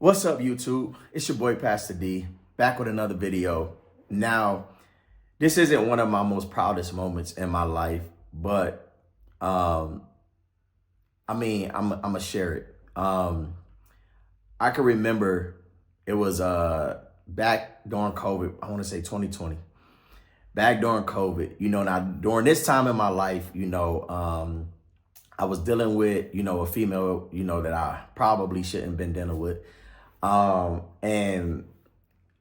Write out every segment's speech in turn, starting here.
What's up, YouTube? It's your boy, Pastor D, back with another video. Now, this isn't one of my most proudest moments in my life, but I'm gonna share it. I can remember it was back during COVID. I want to say 2020. Back during COVID, now during this time in my life, I was dealing with, a female, that I probably shouldn't have been dealing with. And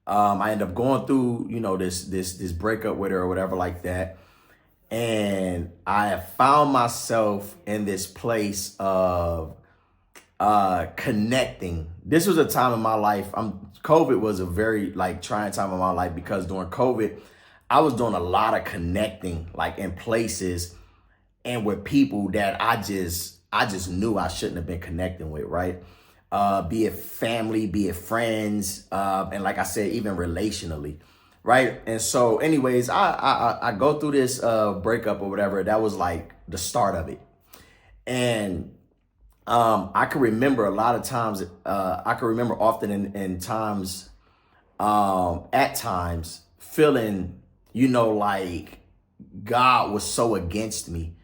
I ended up going through, this breakup with her or whatever like that. And I found myself in this place of connecting. This was a time in my life. COVID was a very trying time in my life, because during COVID, I was doing a lot of connecting, in places and with people that I just knew I shouldn't have been connecting with, right? Be it family, be it friends, and like I said, even relationally, right? And so anyways, I go through this breakup or whatever. That was like the start of it. And I can remember a lot of times, I can remember often in times, at times feeling, like God was so against me,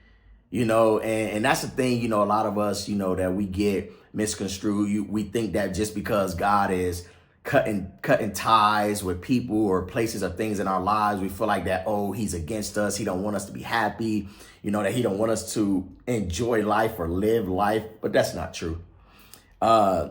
and that's the thing, a lot of us, that we get misconstrued. We think that just because God is cutting ties with people or places or things in our lives, we feel like that, oh, he's against us. He don't want us to be happy, that he don't want us to enjoy life or live life. But that's not true. I've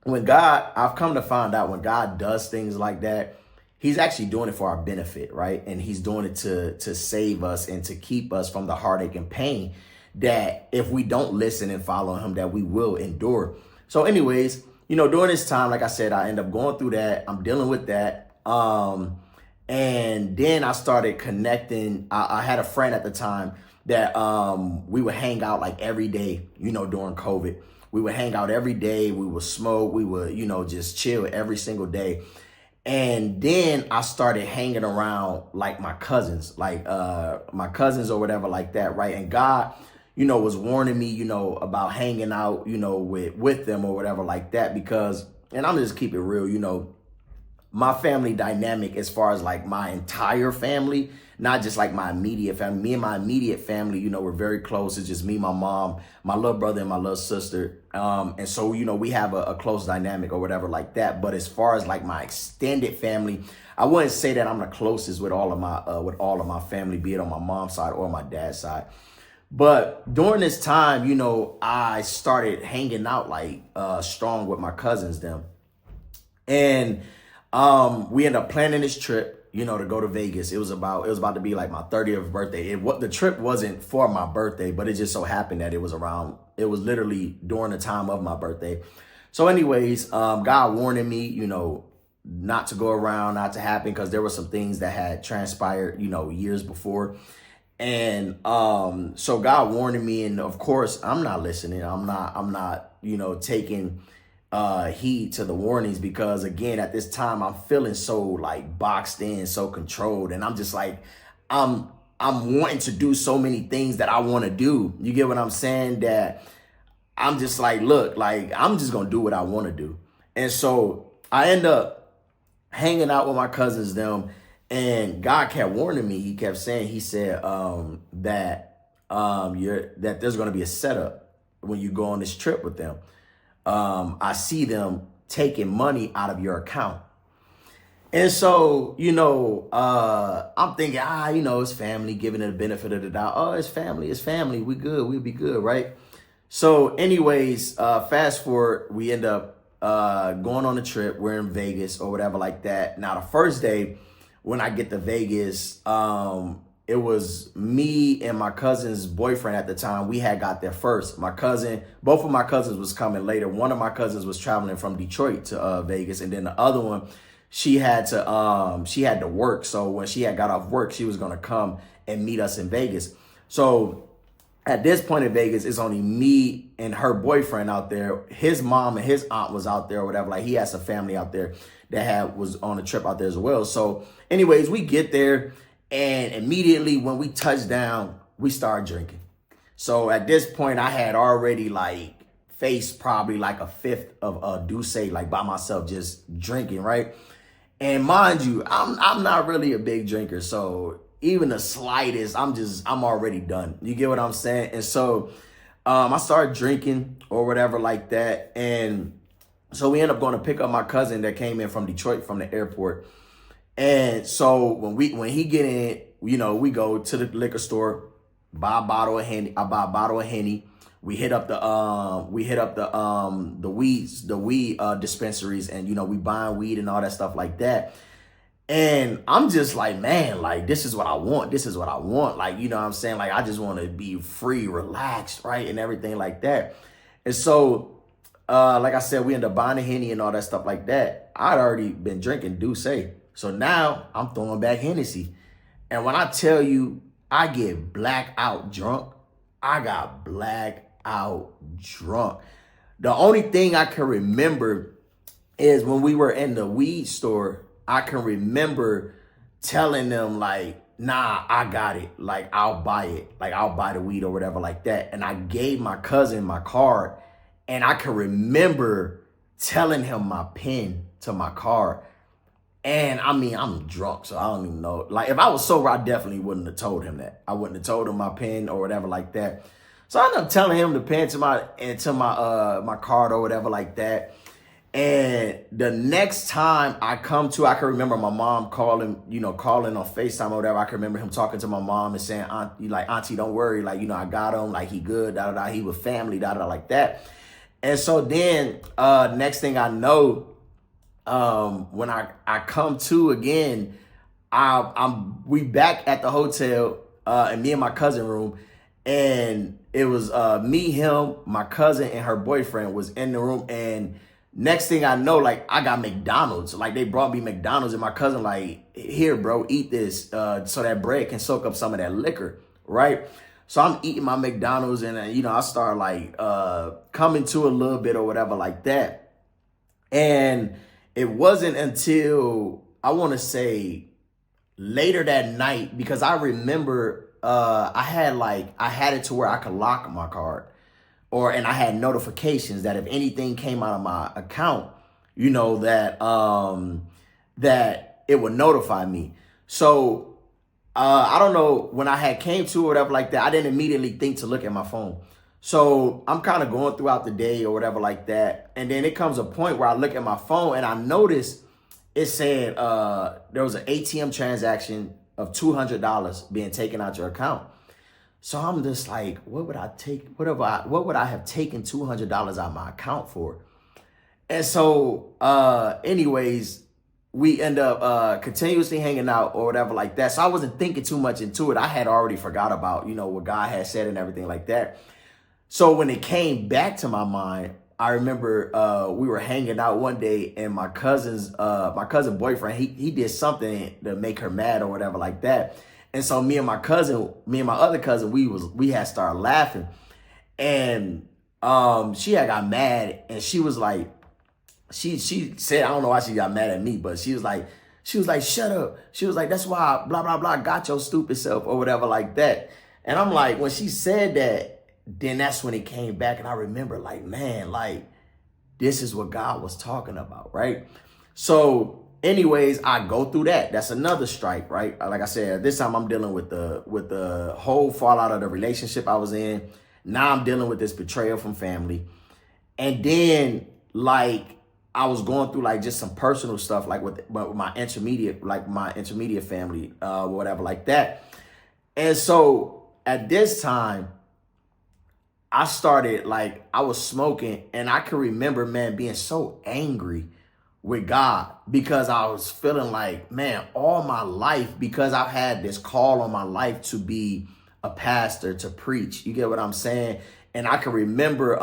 come to find out, when God does things like that, he's actually doing it for our benefit, right? And he's doing it to save us and to keep us from the heartache and pain that if we don't listen and follow him, that we will endure. So anyways, during this time, like I said, I end up going through that. I'm dealing with that. And then I started connecting. I had a friend at the time that we would hang out every day, during COVID. We would hang out every day. We would smoke. We would, just chill every single day. And then I started hanging around my cousins, my cousins or whatever like that, right? And God, was warning me, about hanging out, with them or whatever like that, because, and I'm just keep it real, my family dynamic, as far as my entire family, not just my immediate family. Me and my immediate family, we're very close. It's just me, my mom, my little brother, and my little sister. And so, we have a close dynamic or whatever like that. But as far as my extended family, I wouldn't say that I'm the closest with all of my family, be it on my mom's side or my dad's side. But during this time, I started hanging out strong with my cousins, them. And we ended up planning this trip, to go to Vegas. It was about to be my 30th birthday. The trip wasn't for my birthday, but it just so happened that it was literally during the time of my birthday. So anyways, God warning me, not to go around, not to happen, because there were some things that had transpired, years before. And so God warning me, and of course I'm not listening. I'm not, taking heed to the warnings, because again, at this time I'm feeling so boxed in, so controlled, and I'm just I'm wanting to do so many things that I want to do. You get what I'm saying? That I'm just look, I'm just gonna do what I want to do. And so I end up hanging out with my cousins, them. And God kept warning me. He kept saying, he said that there's going to be a setup when you go on this trip with them. I see them taking money out of your account. And so, I'm thinking, it's family, giving it the benefit of the doubt. Oh, it's family. We good. We'll be good, right? So anyways, fast forward, we end up going on a trip. We're in Vegas or whatever like that. Now, the first day, when I get to Vegas, it was me and my cousin's boyfriend at the time. We had got there first. Both of my cousins was coming later. One of my cousins was traveling from Detroit to Vegas, and then the other one, she had to work. So when she had got off work, she was gonna come and meet us in Vegas. So at this point in Vegas, it's only me and her boyfriend out there. His mom and his aunt was out there or whatever. He has a family out there that was on a trip out there as well. So anyways, we get there, and immediately when we touch down, we start drinking. So at this point, I had already face probably like a fifth of Douce, like by myself, just drinking, right? And mind you, I'm not really a big drinker, so even the slightest, I'm already done. You get what I'm saying? And so I started drinking or whatever like that, and so we end up going to pick up my cousin that came in from Detroit from the airport. And so when he get in, we go to the liquor store, buy a bottle of Henny. I buy a bottle of Henny. We hit up the weed dispensaries, and we buying weed and all that stuff like that. And I'm just like, man, like this is what I want. This is what I want. Like, you know what I'm saying? Like I just want to be free, relaxed, right? And everything like that. And so like I said, we end up buying a Henny and all that stuff like that. I'd already been drinking Douce. So now I'm throwing back Hennessy. And when I tell you I get blackout drunk, I got blackout drunk. The only thing I can remember is when we were in the weed store, I can remember telling them like, nah, I got it. Like, I'll buy it. Like, I'll buy the weed or whatever like that. And I gave my cousin my card. And I can remember telling him my PIN to my card. And I mean, I'm drunk, so I don't even know. Like, if I was sober, I definitely wouldn't have told him that. I wouldn't have told him my PIN or whatever like that. So I ended up telling him the PIN to my card or whatever like that. And the next time I can remember my mom calling on FaceTime or whatever. I can remember him talking to my mom and saying, Auntie, don't worry. Like, I got him. Like, he good, da-da-da. He with family, da-da-da, like that. And so then next thing I know, when I come to again, we back at the hotel and me and my cousin room, and it was me, him, my cousin, and her boyfriend was in the room. And next thing I know, like I got McDonald's. Like they brought me McDonald's, and my cousin like, here, bro, eat this so that bread can soak up some of that liquor, right? So I'm eating my McDonald's, and I start like coming to a little bit or whatever like that. And it wasn't until I want to say later that night, because I remember I had it to where I could lock my card, and I had notifications that if anything came out of my account, that it would notify me. So I don't know, when I had came to or whatever like that, I didn't immediately think to look at my phone. So I'm kind of going throughout the day or whatever like that. And then it comes a point where I look at my phone and I noticed it said there was an ATM transaction of $200 being taken out your account. So I'm just like, what would I have taken $200 out of my account for? And so anyways, we end up continuously hanging out or whatever like that. So I wasn't thinking too much into it. I had already forgot about, what God had said and everything like that. So when it came back to my mind, I remember we were hanging out one day, and my cousin boyfriend, he did something to make her mad or whatever like that. And so me and my other cousin, we had started laughing, and she had got mad, and she was like, she said, I don't know why she got mad at me, but she was like, shut up. She was like, that's why blah, blah, blah got your stupid self or whatever like that. And I'm like, when she said that, then that's when it came back. And I remember like, man, like this is what God was talking about, right? So anyways, I go through that. That's another strike, right? Like I said, this time I'm dealing with the whole fallout of the relationship I was in. Now I'm dealing with this betrayal from family. And then like, I was going through like just some personal stuff, like with my intermediate family, whatever like that. And so at this time, I started like, I was smoking, and I can remember, man, being so angry with God, because I was feeling like, man, all my life, because I've had this call on my life to be a pastor, to preach, you get what I'm saying? And I can remember,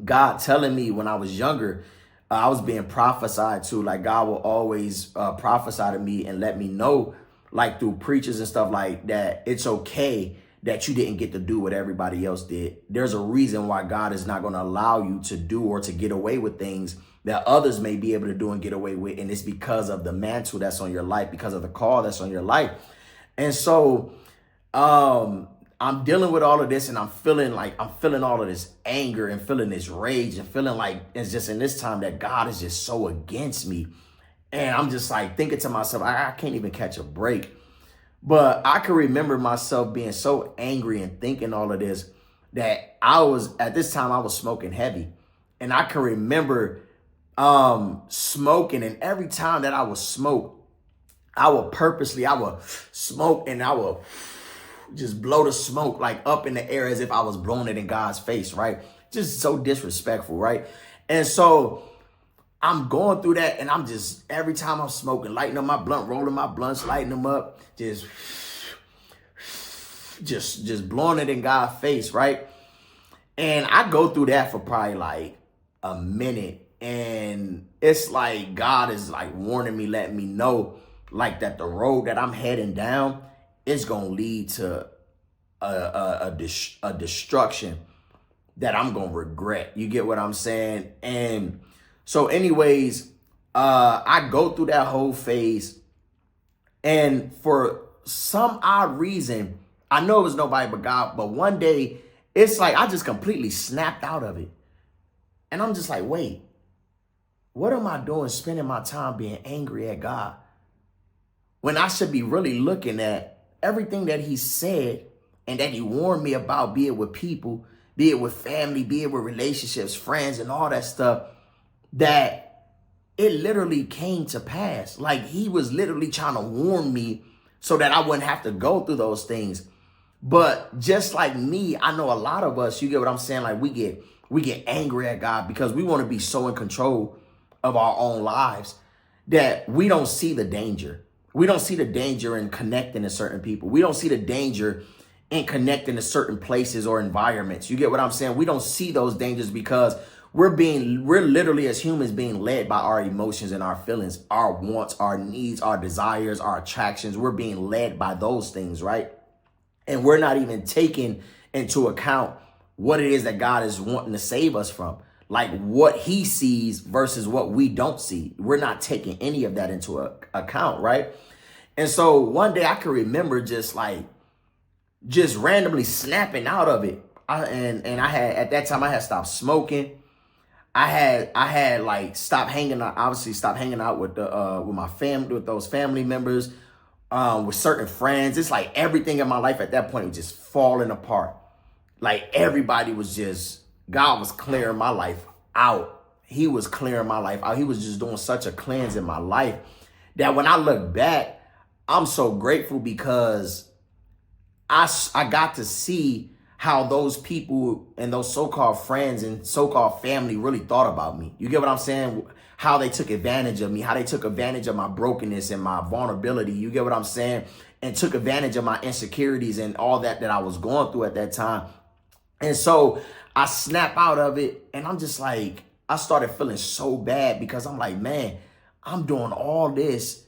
God telling me when I was younger, I was being prophesied to. Like God will always prophesy to me and let me know, like through preachers and stuff like that, it's okay that you didn't get to do what everybody else did. There's a reason why God is not going to allow you to do or to get away with things that others may be able to do and get away with. And it's because of the mantle that's on your life, because of the call that's on your life. And so I'm dealing with all of this, and I'm feeling all of this anger and feeling this rage and feeling like it's just in this time that God is just so against me. And I'm just like thinking to myself, I can't even catch a break. But I can remember myself being so angry and thinking all of this that at this time I was smoking heavy. And I can remember smoking, and every time that I would smoke, I would smoke and I would just blow the smoke like up in the air as if I was blowing it in God's face, right? Just so disrespectful, right? And so I'm going through that, and I'm just, every time I'm smoking, lighting up my blunt, rolling my blunts, lighting them up, just blowing it in God's face, right? And I go through that for probably like a minute, and it's like God is like warning me, letting me know like that the road that I'm heading down is gonna lead to a destruction that I'm gonna regret. You get what I'm saying? And so anyways, I go through that whole phase, and for some odd reason, I know it was nobody but God, but one day it's like I just completely snapped out of it. And I'm just like, wait, what am I doing spending my time being angry at God when I should be really looking at everything that he said and that he warned me about, be it with people, be it with family, be it with relationships, friends, and all that stuff, that it literally came to pass. Like he was literally trying to warn me so that I wouldn't have to go through those things. But just like me, I know a lot of us, you get what I'm saying? Like we get angry at God because we want to be so in control of our own lives that we don't see the danger. We don't see the danger in connecting to certain people. We don't see the danger in connecting to certain places or environments. You get what I'm saying? We don't see those dangers because we're literally as humans being led by our emotions and our feelings, our wants, our needs, our desires, our attractions. We're being led by those things, right? And we're not even taking into account what it is that God is wanting to save us from, like what he sees versus what we don't see. We're not taking any of that into account, right? And so one day I can remember just randomly snapping out of it. At that time I had stopped smoking. I had like stopped hanging out with my family, with those family members, with certain friends. It's like everything in my life at that point was just falling apart. Like everybody was God was clearing my life out. He was clearing my life out. He was just doing such a cleanse in my life that when I look back, I'm so grateful because I got to see how those people and those so-called friends and so-called family really thought about me. You get what I'm saying? How they took advantage of me, how they took advantage of my brokenness and my vulnerability. You get what I'm saying? And took advantage of my insecurities and all that I was going through at that time. And so I snap out of it, and I'm just like, I started feeling so bad because I'm like, man, I'm doing all this,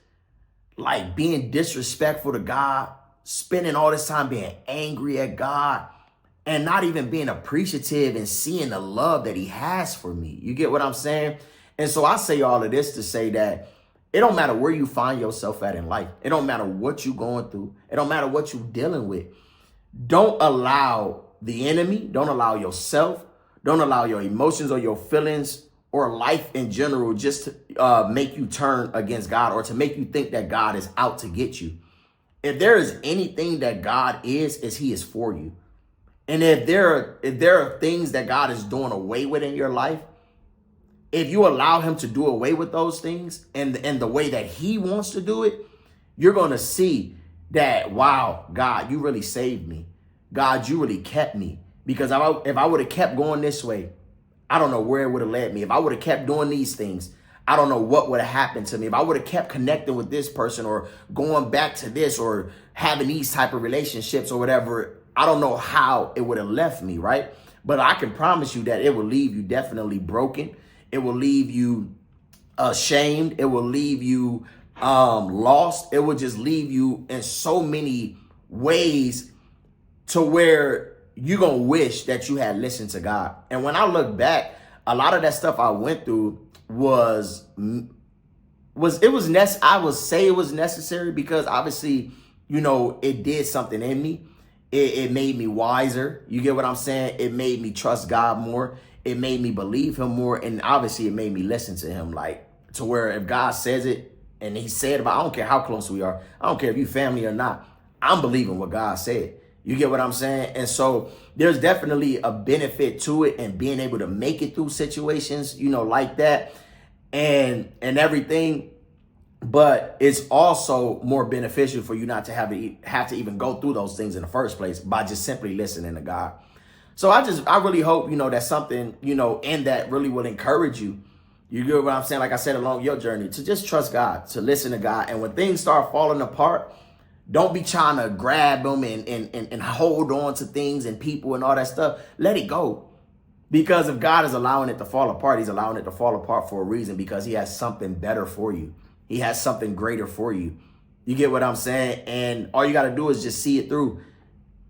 like being disrespectful to God, spending all this time being angry at God, and not even being appreciative and seeing the love that he has for me. You get what I'm saying? And so I say all of this to say that it don't matter where you find yourself at in life. It don't matter what you're going through. It don't matter what you're dealing with. Don't allow the enemy, don't allow yourself, don't allow your emotions or your feelings or life in general just to make you turn against God or to make you think that God is out to get you. If there is anything that God is he is for you. And if there are things that God is doing away with in your life, if you allow him to do away with those things and the way that he wants to do it, you're going to see that, wow, God, you really saved me. God, you really kept me. Because if I would have kept going this way, I don't know where it would have led me. If I would have kept doing these things, I don't know what would have happened to me. If I would have kept connecting with this person or going back to this or having these type of relationships or whatever, I don't know how it would have left me, right? But I can promise you that it will leave you definitely broken. It will leave you ashamed. It will leave you lost. It will just leave you in so many ways to where you're going to wish that you had listened to God. And when I look back, a lot of that stuff I went through I would say it was necessary because obviously, you know, it did something in me. It made me wiser. You get what I'm saying? It made me trust God more. It made me believe him more. And obviously it made me listen to him, like, to where if God says it and he said about, I don't care how close we are. I don't care if you family or not. I'm believing what God said. You get what I'm saying? And so there's definitely a benefit to it and being able to make it through situations, you know, like that and everything. But it's also more beneficial for you not to have to even go through those things in the first place by just simply listening to God. So I really hope, you know, that something, you know, in that really will encourage you. You get what I'm saying? Like I said, along your journey, to just trust God, to listen to God. And when things start falling apart, don't be trying to grab them and hold on to things and people and all that stuff. Let it go. Because if God is allowing it to fall apart, he's allowing it to fall apart for a reason, because he has something better for you. He has something greater for you. You get what I'm saying? And all you got to do is just see it through.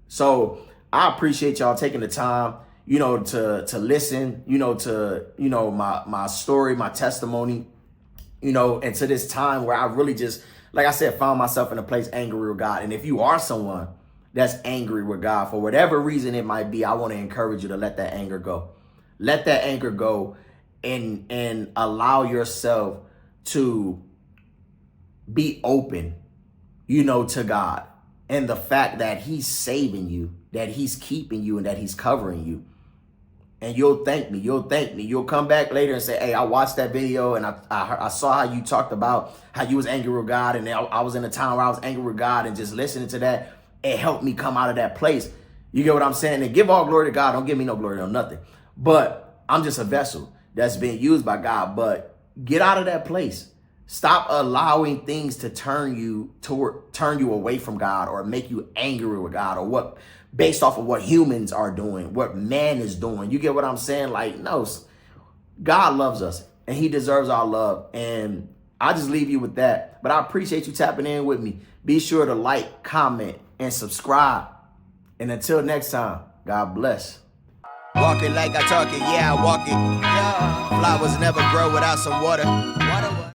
So I appreciate y'all taking the time, you know, to listen, you know, to, you know, my story, my testimony, you know, and to this time where I really just, like I said, found myself in a place angry with God. And if you are someone that's angry with God for whatever reason it might be, I want to encourage you to let that anger go. Let that anger go and allow yourself to be open, you know, to God and the fact that he's saving you, that he's keeping you, and that he's covering you. And you'll thank me. You'll thank me. You'll come back later and say, hey, I watched that video and I saw how you talked about how you was angry with God. And I was in a time where I was angry with God, and just listening to that, it helped me come out of that place. You get what I'm saying? And give all glory to God. Don't give me no glory on nothing. But I'm just a vessel that's being used by God. But get out of that place. Stop allowing things to turn you away from God, or make you angry with God, or what, based off of what humans are doing, what man is doing. You get what I'm saying? Like, no, God loves us and he deserves our love. And I just leave you with that. But I appreciate you tapping in with me. Be sure to like, comment, and subscribe. And until next time, God bless. Walk it like I talk it, yeah, I walk it. Flowers never grow without some water.